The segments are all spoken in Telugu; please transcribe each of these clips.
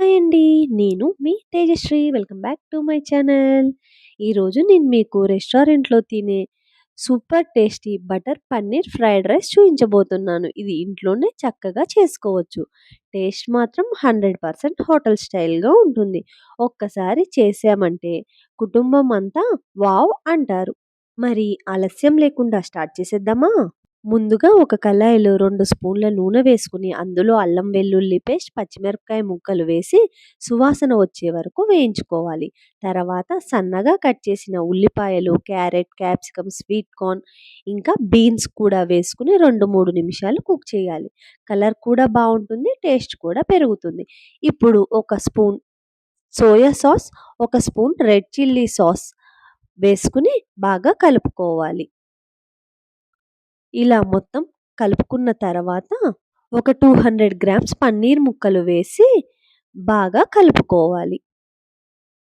హాయ్ అండి. నేను మీ Tejashree. Welcome back to my channel. ఈరోజు నేను మీకు రెస్టారెంట్‌లో తినే super tasty butter paneer fried rice చూయించబోతున్నాను. ఇది ఇంట్లోనే చక్కగా చేసుకోవచ్చు. టేస్ట్ మాత్రం 100% హోటల్ స్టైల్‌గా ఉంటుంది. ఒక్కసారి చేశామంటే కుటుంబం అంతా వావ్ అంటారు. మరి ఆలస్యం లేకుండా స్టార్ట్ చేసేద్దామా? ముందుగా ఒక కళాయిలో 2 స్పూన్ల నూనె వేసుకుని అందులో అల్లం వెల్లుల్లి పేస్ట్, పచ్చిమిరపకాయ ముక్కలు వేసి సువాసన వచ్చే వరకు వేయించుకోవాలి. తర్వాత సన్నగా కట్ చేసిన ఉల్లిపాయలు, క్యారెట్, క్యాప్సికమ్, స్వీట్ కార్న్ ఇంకా బీన్స్ కూడా వేసుకుని 2, 3 నిమిషాలు కుక్ చేయాలి. కలర్ కూడా బావుంటుంది. టేస్ట్ కూడా పెరుగుతుంది. ఇప్పుడు ఒక స్పూన్ సోయా సాస్, ఒక స్పూన్ రెడ్ చిల్లీ సాస్ వేసుకుని బాగా కలుపుకోవాలి. ఇలా మొత్తం కలుపుకున్న తర్వాత ఒక 200 గ్రామ్స్ పన్నీర్ ముక్కలు వేసి బాగా కలుపుకోవాలి.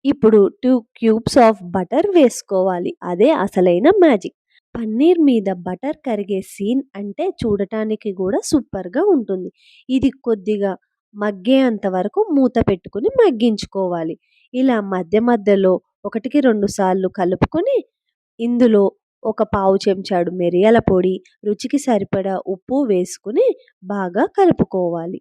ఇప్పుడు 2 క్యూబ్స్ ఆఫ్ బటర్ వేసుకోవాలి. అదే అసలైన మ్యాజిక్. పన్నీర్ మీద బటర్ కరిగే సీన్ అంటే చూడటానికి కూడా సూపర్‌గా ఉంటుంది. ఇది కొద్దిగా మగ్గేంత వరకు మూత పెట్టుకొని మగ్గించుకోవాలి. ఇలా మధ్య మధ్యలో 1కి 2 సార్లు కలుపుకొని ఇందులో ఒక పావు చెంచాడు మిరియాల పొడి, రుచికి సరిపడా ఉప్పు వేసుకుని బాగా కలుపుకోవాలి.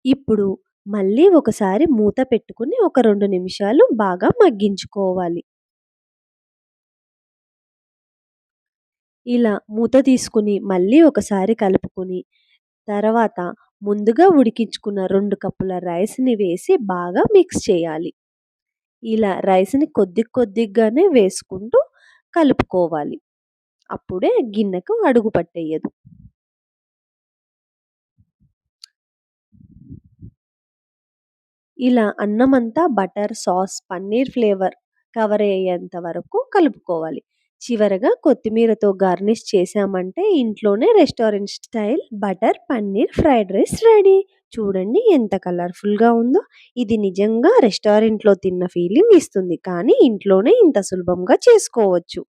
ఇప్పుడు మళ్ళీ ఒకసారి మూత పెట్టుకుని ఒక 2 నిమిషాలు బాగా మగ్గించుకోవాలి. ఇలా మూత తీసుకుని మళ్ళీ ఒకసారి కలుపుకొని తర్వాత ముందుగా ఉడికించుకున్న 2 కప్పుల రైస్‌ని వేసి బాగా మిక్స్ చేయాలి. ఇలా రైస్‌ని కొద్దిగానే వేసుకుంటూ కలుపుకోవాలి. అప్పుడే గిన్నెకు అడుగు పట్టేయదు. ఇలా అన్నమంతా butter, sauce, paneer flavour cover అయ్యేంత వరకు కలుపుకోవాలి. చివరగా కొత్తిమీరతో గార్నిష్ చేశామంటే ఇంట్లోనే restaurant style butter paneer fried rice ready. చూడండి ఎంత కలర్‌ఫుల్‌గా ఉందో. ఇది నిజంగా రెస్టారెంట్‌లో తిన్న ఫీలింగ్ ఇస్తుంది. కానీ ఇంట్లోనే ఇంత సులభంగా చేసుకోవచ్చు.